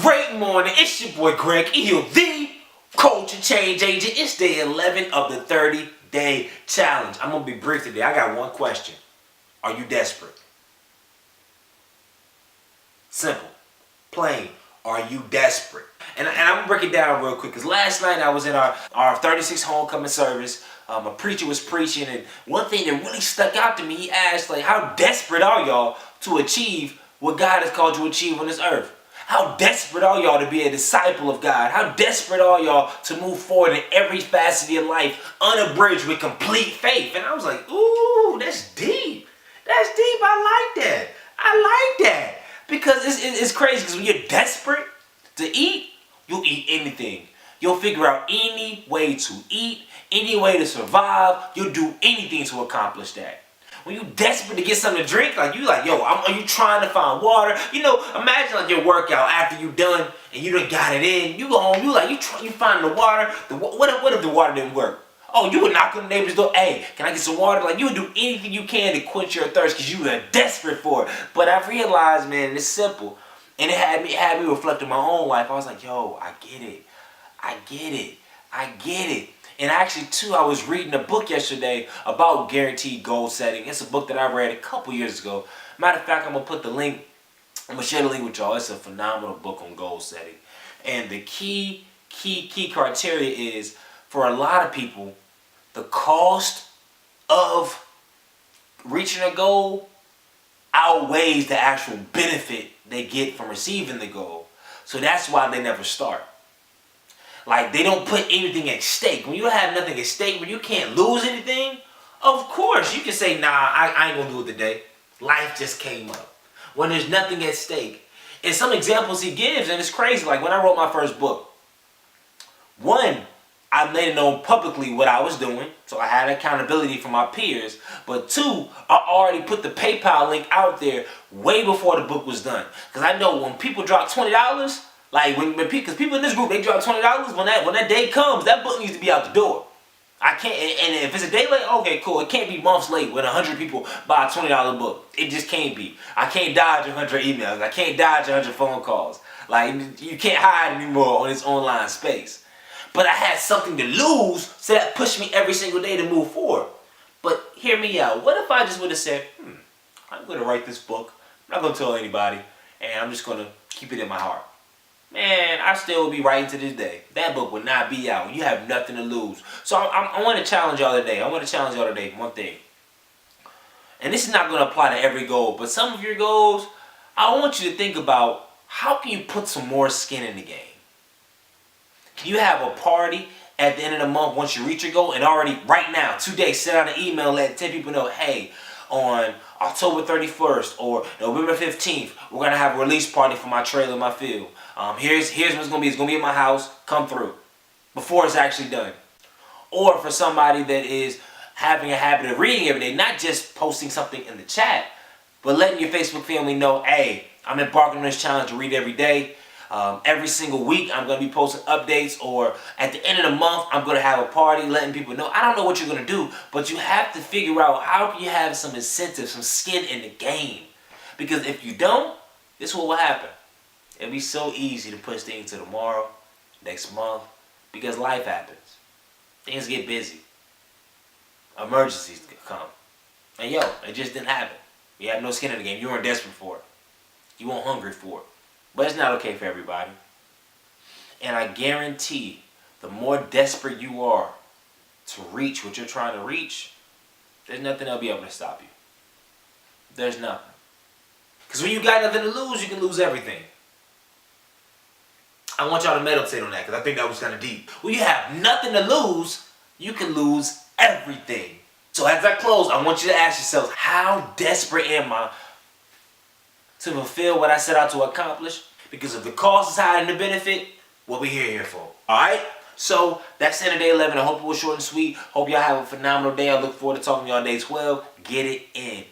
Great morning, it's your boy Greg Eel, the Culture Change Agent. It's day 11 of the 30-day challenge. I'm going to be brief today. I got one question. Are you desperate? Simple. Plain. Are you desperate? And I'm going to break it down real quick because last night I was in our 36 homecoming service. A preacher was preaching, and one thing that really stuck out to me, he asked, how desperate are y'all to achieve what God has called you to achieve on this earth? How desperate are y'all to be a disciple of God? How desperate are y'all to move forward in every facet of your life, unabridged with complete faith? And I was like, ooh, that's deep. That's deep. I like that. I like that. Because it's crazy, because when you're desperate to eat, you'll eat anything. You'll figure out any way to eat, any way to survive. You'll do anything to accomplish that. When you desperate to get something to drink, are you trying to find water? Imagine your workout after you done and you done got it in. You go home, you find the water. What if the water didn't work? Oh, you would knock on the neighbor's door. Hey, can I get some water? You would do anything you can to quench your thirst because you are desperate for it. But I realized, man, it's simple. And it had me reflect on my own life. I was like, yo, I get it. I get it. I get it. And actually, too, I was reading a book yesterday about guaranteed goal setting. It's a book that I read a couple years ago. Matter of fact, I'm going to put the link. I'm going to share the link with y'all. It's a phenomenal book on goal setting. And the key criteria is, for a lot of people, the cost of reaching a goal outweighs the actual benefit they get from receiving the goal. So that's why they never start. They don't put anything at stake. When you have nothing at stake, when you can't lose anything, of course, you can say, nah, I ain't going to do it today. Life just came up. When there's nothing at stake. And some examples he gives, and it's crazy. Like when I wrote my first book, one, I made it known publicly what I was doing, so I had accountability from my peers. But two, I already put the PayPal link out there way before the book was done. Because I know when people drop $20, because people in this group, they drop $20, when that day comes, that book needs to be out the door. I can't, and if it's a day late, okay, cool. It can't be months late when 100 people buy a $20 book. It just can't be. I can't dodge 100 emails. I can't dodge 100 phone calls. You can't hide anymore on this online space. But I had something to lose, so that pushed me every single day to move forward. But hear me out. What if I just would have said, I'm going to write this book. I'm not going to tell anybody, and I'm just going to keep it in my heart. Man, I still would be writing to this day. That book would not be out. You have nothing to lose. So I want to challenge y'all today. One thing. And this is not going to apply to every goal, but some of your goals, I want you to think about, how can you put some more skin in the game? Can you have a party at the end of the month once you reach your goal and already, right now, today, send out an email, let 10 people know, hey, on October 31st or November 15th, we're going to have a release party for my trailer, my field. Here's what it's going to be. It's going to be in my house. Come through. Before it's actually done. Or for somebody that is having a habit of reading every day, not just posting something in the chat, but letting your Facebook family know, hey, I'm embarking on this challenge to read every day. Every single week, I'm going to be posting updates, or at the end of the month, I'm going to have a party letting people know. I don't know what you're going to do, but you have to figure out how can you have some incentive, some skin in the game. Because if you don't, this is what will happen. It'll be so easy to push things to tomorrow, next month, because life happens. Things get busy. Emergencies come. And it just didn't happen. You have no skin in the game. You weren't desperate for it. You weren't hungry for it. But it's not okay for everybody. And I guarantee, the more desperate you are to reach what you're trying to reach, there's nothing that'll be able to stop you. There's nothing. Because when you got nothing to lose, you can lose everything. I want y'all to meditate on that, because I think that was kind of deep. When you have nothing to lose, you can lose everything. So as I close, I want you to ask yourself, how desperate am I to fulfill what I set out to accomplish? Because if the cost is higher than the benefit, what we here for. Alright? So that's the end of day 11. I hope it was short and sweet. Hope y'all have a phenomenal day. I look forward to talking to y'all day 12. Get it in.